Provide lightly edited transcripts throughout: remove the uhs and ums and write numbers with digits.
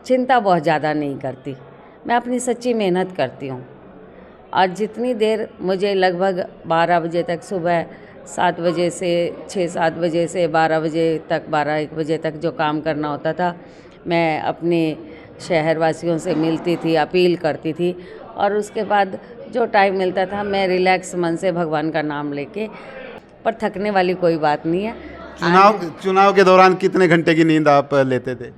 चिंता बहुत ज़्यादा नहीं करती। मैं अपनी सच्ची मेहनत करती हूँ और जितनी देर मुझे लगभग 12 बजे तक, सुबह 7 बजे से 6-7 बजे से 12 बजे तक, 12-1 बजे तक जो काम करना होता था, मैं अपने शहरवासियों से मिलती थी, अपील करती थी और उसके बाद जो टाइम मिलता था मैं रिलैक्स मन से भगवान का नाम लेके, पर थकने वाली कोई बात नहीं है। चुनाव के दौरान कितने घंटे की नींद आप लेते थे?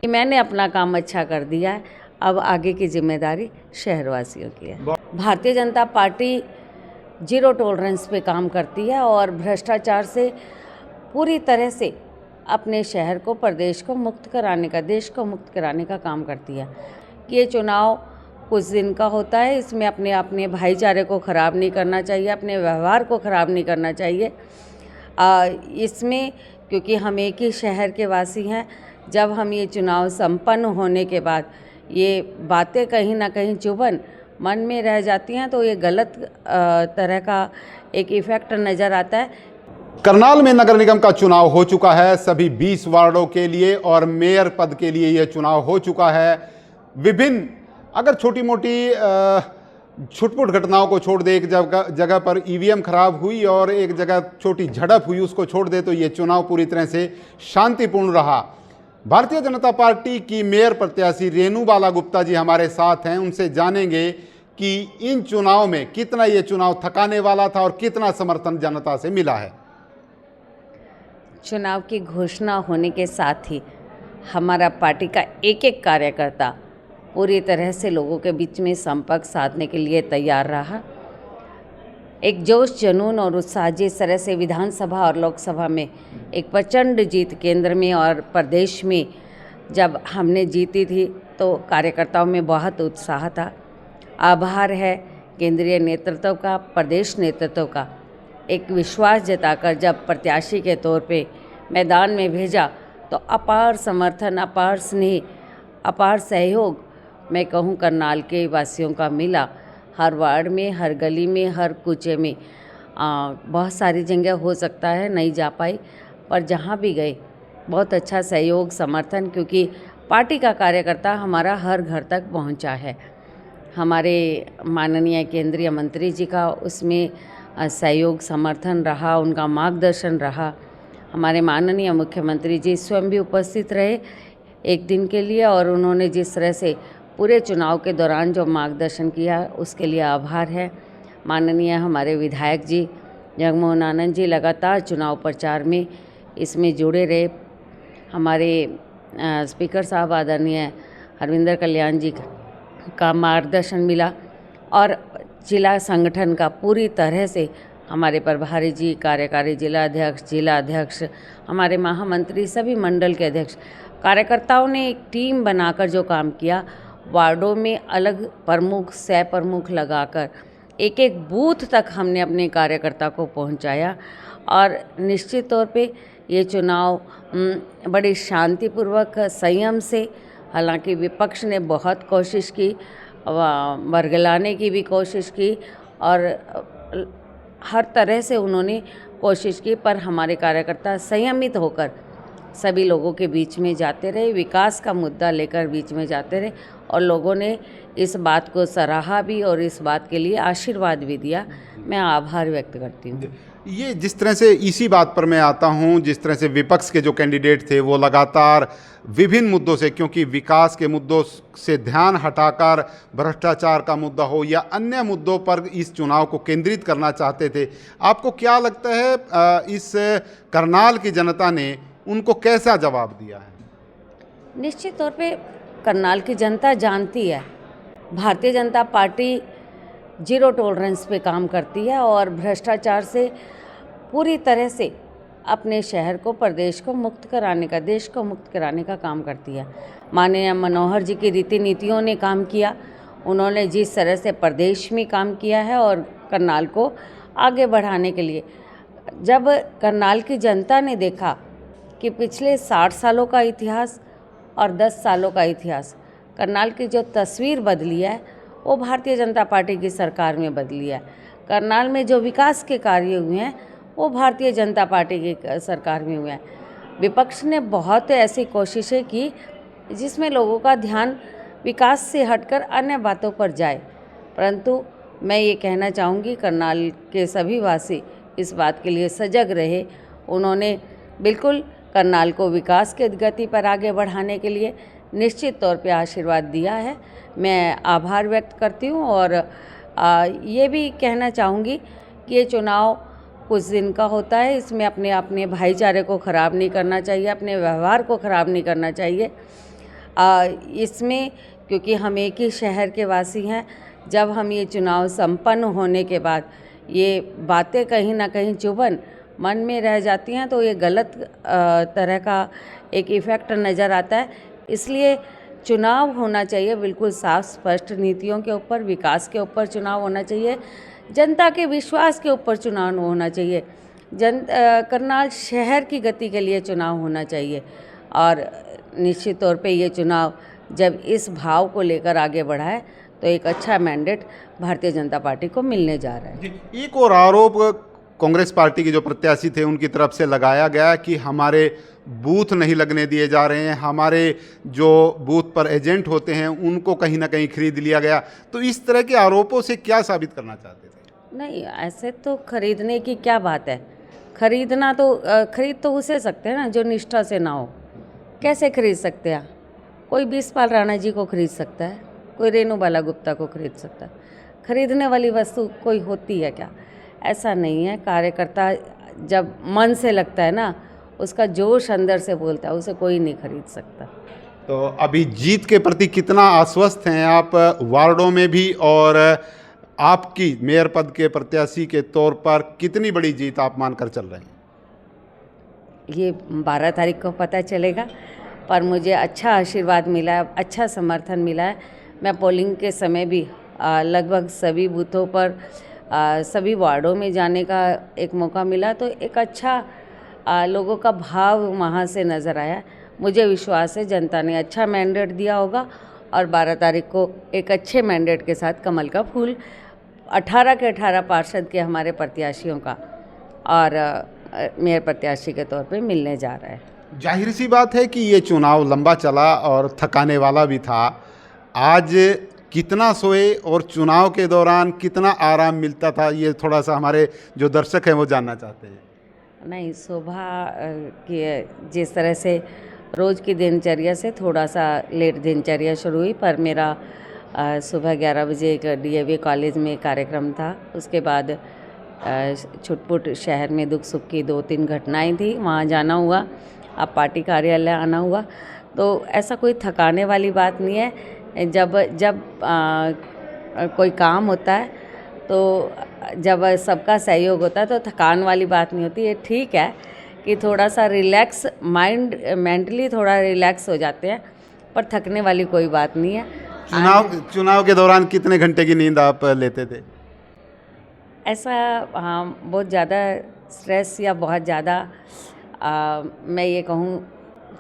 मैंने अपना काम अच्छा कर दिया है, अब आगे की जिम्मेदारी शहरवासियों की है। Bharatiya Janata party zero tolerance पे काम करती है और भ्रष्टाचार से पूरी तरह से अपने शहर को, प्रदेश को मुक्त कराने का, देश को मुक्त कराने का काम करती है। ये चुनाव कुछ दिन का होता है, इसमें अपने भाईचारे को ख़राब नहीं करना चाहिए, अपने व्यवहार को ख़राब नहीं करना चाहिए। इसमें क्योंकि हम एक ही शहर के वासी हैं, जब हम ये चुनाव संपन्न होने के बाद ये बातें कहीं ना कहीं चुभन मन में रह जाती हैं तो ये गलत तरह का एक इफ़ेक्ट नज़र आता है। करनाल में नगर निगम का चुनाव हो चुका है, सभी 20 वार्डों के लिए और मेयर पद के लिए यह चुनाव हो चुका है। विभिन्न, अगर छोटी मोटी छुटपुट घटनाओं को छोड़ दे, एक जगह पर ईवीएम खराब हुई और एक जगह छोटी झड़प हुई, उसको छोड़ दे तो ये चुनाव पूरी तरह से शांतिपूर्ण रहा। भारतीय जनता पार्टी की मेयर प्रत्याशी रेणु बाला गुप्ता जी हमारे साथ हैं, उनसे जानेंगे कि इन चुनाव में कितना ये चुनाव थकाने वाला था और कितना समर्थन जनता से मिला है। चुनाव की घोषणा होने के साथ ही हमारा पार्टी का एक एक कार्यकर्ता पूरी तरह से लोगों के बीच में संपर्क साधने के लिए तैयार रहा। एक जोश, जुनून और उत्साह, जिस तरह से विधानसभा और लोकसभा में एक प्रचंड जीत केंद्र में और प्रदेश में जब हमने जीती थी तो कार्यकर्ताओं में बहुत उत्साह था। आभार है केंद्रीय नेतृत्व का, प्रदेश नेतृत्व का, एक विश्वास जताकर जब प्रत्याशी के तौर पे मैदान में भेजा तो अपार समर्थन, अपार स्नेह, अपार सहयोग मैं कहूँ करनाल के वासियों का मिला। हर वार्ड में, हर गली में, हर कूचे में बहुत सारी जगह हो सकता है नहीं जा पाई, पर जहाँ भी गए बहुत अच्छा सहयोग, समर्थन, क्योंकि पार्टी का कार्यकर्ता हमारा हर घर तक पहुँचा है। हमारे माननीय केंद्रीय मंत्री जी का उसमें सहयोग, समर्थन रहा, उनका मार्गदर्शन रहा। हमारे माननीय मुख्यमंत्री जी स्वयं भी उपस्थित रहे एक दिन के लिए और उन्होंने जिस तरह से पूरे चुनाव के दौरान जो मार्गदर्शन किया उसके लिए आभार है। माननीय हमारे विधायक जी जगमोहन आनंद जी लगातार चुनाव प्रचार में इसमें जुड़े रहे। हमारे स्पीकर साहब आदरणीय हरविंदर कल्याण जी का मार्गदर्शन मिला और जिला संगठन का पूरी तरह से हमारे प्रभारी जी, कार्यकारी जिला अध्यक्ष, हमारे महामंत्री, सभी मंडल के अध्यक्ष, कार्यकर्ताओं ने एक टीम बनाकर जो काम किया, वार्डों में अलग प्रमुख, सह प्रमुख लगाकर एक एक बूथ तक हमने अपने कार्यकर्ता को पहुंचाया और निश्चित तौर पे ये चुनाव बड़ी शांतिपूर्वक, संयम से, हालांकि विपक्ष ने बहुत कोशिश की, बरगलाने की भी कोशिश की और हर तरह से उन्होंने कोशिश की, पर हमारे कार्यकर्ता संयमित होकर सभी लोगों के बीच में जाते रहे, विकास का मुद्दा लेकर बीच में जाते रहे और लोगों ने इस बात को सराहा भी और इस बात के लिए आशीर्वाद भी दिया। मैं आभार व्यक्त करती हूँ। ये जिस तरह से, इसी बात पर मैं आता हूँ, जिस तरह से विपक्ष के जो कैंडिडेट थे वो लगातार विभिन्न मुद्दों से, क्योंकि विकास के मुद्दों से ध्यान हटाकर भ्रष्टाचार का मुद्दा हो या अन्य मुद्दों पर इस चुनाव को केंद्रित करना चाहते थे। आपको क्या लगता है इस करनाल की जनता ने उनको कैसा जवाब दिया है? निश्चित तौर पे करनाल की जनता जानती है Bharatiya Janata party zero tolerance पे काम करती है और भ्रष्टाचार से पूरी तरह से अपने शहर को, प्रदेश को मुक्त कराने का, देश को मुक्त कराने का काम करती है। माननीय मनोहर जी की रीति नीतियों ने काम किया, उन्होंने जिस तरह से प्रदेश में काम किया है और करनाल को आगे बढ़ाने के लिए, जब करनाल की जनता ने देखा कि पिछले 60 सालों का इतिहास और 10 सालों का इतिहास, करनाल की जो तस्वीर बदली है वो भारतीय जनता पार्टी की सरकार में बदली है। करनाल में जो विकास के कार्य हुए हैं वो भारतीय जनता पार्टी की सरकार में हुए हैं। विपक्ष ने बहुत ऐसी कोशिशें की जिसमें लोगों का ध्यान विकास से हटकर अन्य बातों पर जाए। परंतु मैं ये कहना चाहूँगी करनाल के सभी वासी इस बात के लिए सजग रहे। उन्होंने बिल्कुल करनाल को विकास के गति पर आगे बढ़ाने के लिए निश्चित तौर पे आशीर्वाद दिया है। मैं आभार व्यक्त करती हूँ और ये भी कहना चाहूँगी कि ये चुनाव कुछ दिन का होता है, इसमें अपने भाईचारे को ख़राब नहीं करना चाहिए, अपने व्यवहार को ख़राब नहीं करना चाहिए। इसमें क्योंकि हम एक ही शहर के वासी हैं, जब हम ये चुनाव संपन्न होने के बाद ये बातें कहीं ना कहीं चुभन मन में रह जाती हैं तो ये गलत तरह का एक इफ़ेक्ट नज़र आता है। इसलिए चुनाव होना चाहिए बिल्कुल साफ स्पष्ट नीतियों के ऊपर, विकास के ऊपर चुनाव होना चाहिए, जनता के विश्वास के ऊपर चुनाव होना चाहिए, करनाल शहर की गति के लिए चुनाव होना चाहिए। और निश्चित तौर पे ये चुनाव जब इस भाव को लेकर आगे बढ़ा है तो एक अच्छा मैंडेट भारतीय जनता पार्टी को मिलने जा रहा है। एक और आरोप कांग्रेस पार्टी के जो प्रत्याशी थे उनकी तरफ से लगाया गया कि हमारे बूथ नहीं लगने दिए जा रहे हैं, हमारे जो बूथ पर एजेंट होते हैं उनको कहीं ना कहीं खरीद लिया गया। तो इस तरह के आरोपों से क्या साबित करना चाहते थे? नहीं, ऐसे तो खरीदने की क्या बात है। खरीदना तो खरीद तो उसे सकते हैं ना जो निष्ठा से ना हो। कैसे खरीद सकते हैं? कोई बीसपाल राणा जी को खरीद सकता है, कोई रेणु बाला गुप्ता को खरीद सकता है। खरीदने वाली वस्तु कोई होती है क्या? ऐसा नहीं है। कार्यकर्ता जब मन से लगता है ना, उसका जोश अंदर से बोलता है, उसे कोई नहीं खरीद सकता। तो अभी जीत के प्रति कितना आश्वस्त हैं आप वार्डों में भी, और आपकी मेयर पद के प्रत्याशी के तौर पर कितनी बड़ी जीत आप मानकर चल रहे हैं? ये 12 तारीख को पता चलेगा, पर मुझे अच्छा आशीर्वाद मिला है, अच्छा समर्थन मिला है। मैं पोलिंग के समय भी लगभग सभी बूथों पर सभी वार्डों में जाने का एक मौका मिला, तो एक अच्छा लोगों का भाव वहाँ से नज़र आया। मुझे विश्वास है जनता ने अच्छा मैंडेट दिया होगा और 12 तारीख को एक अच्छे मैंडेट के साथ कमल का फूल 18 के 18 पार्षद के हमारे प्रत्याशियों का और मेयर प्रत्याशी के तौर पे मिलने जा रहा है। जाहिर सी बात है कि ये चुनाव लंबा चला और थकाने वाला भी था। आज कितना सोए और चुनाव के दौरान कितना आराम मिलता था, ये थोड़ा सा हमारे जो दर्शक हैं वो जानना चाहते हैं। नहीं, सुबह की जिस तरह से रोज़ की दिनचर्या से थोड़ा सा लेट दिनचर्या शुरू हुई, पर मेरा सुबह 11 बजे एक DAV कॉलेज में कार्यक्रम था। उसके बाद छुटपुट शहर में दुख सुख की 2-3 घटनाएं थी, वहाँ जाना हुआ, अब पार्टी कार्यालय आना हुआ। तो ऐसा कोई थकाने वाली बात नहीं है। जब कोई काम होता है तो जब सबका सहयोग होता है तो थकान वाली बात नहीं होती। ये ठीक है कि थोड़ा सा रिलैक्स माइंड, मेंटली थोड़ा रिलैक्स हो जाते हैं, पर थकने वाली कोई बात नहीं है। चुनाव के दौरान कितने घंटे की नींद आप लेते थे? ऐसा हाँ, बहुत ज़्यादा स्ट्रेस या बहुत ज़्यादा मैं ये कहूँ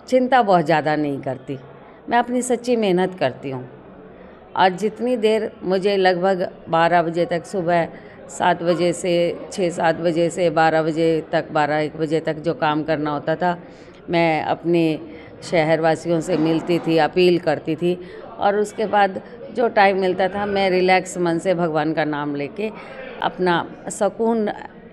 चिंता बहुत ज़्यादा नहीं करती। मैं अपनी सच्ची मेहनत करती हूँ और जितनी देर मुझे लगभग 12 बजे तक, सुबह 7 बजे से 6-7 बजे से 12 बजे तक, 12-1 बजे तक जो काम करना होता था, मैं अपने शहरवासियों से मिलती थी, अपील करती थी और उसके बाद जो टाइम मिलता था मैं रिलैक्स मन से भगवान का नाम लेके अपना सुकून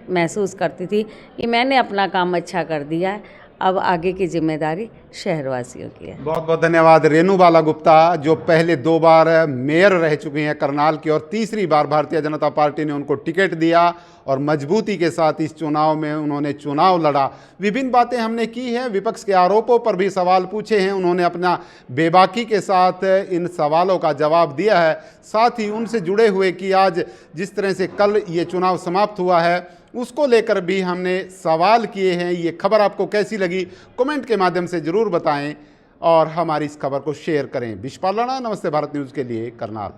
महसूस करती थी कि मैंने अपना काम अच्छा कर दिया है। अब आगे की जिम्मेदारी शहरवासियों की है। बहुत बहुत धन्यवाद रेणु बाला गुप्ता, जो पहले 2 बार मेयर रह चुकी हैं करनाल की और तीसरी बार भारतीय जनता पार्टी ने उनको टिकट दिया और मजबूती के साथ इस चुनाव में उन्होंने चुनाव लड़ा। विभिन्न बातें हमने की हैं, विपक्ष के आरोपों पर भी सवाल पूछे हैं, उन्होंने अपना बेबाकी के साथ इन सवालों का जवाब दिया है। साथ ही उनसे जुड़े हुए कि आज जिस तरह से कल ये चुनाव समाप्त हुआ है उसको लेकर भी हमने सवाल किए हैं। ये खबर आपको कैसी लगी कमेंट के माध्यम से ज़रूर बताएं और हमारी इस खबर को शेयर करें। विश्वपाल राणा, नमस्ते भारत न्यूज़ के लिए करनाल।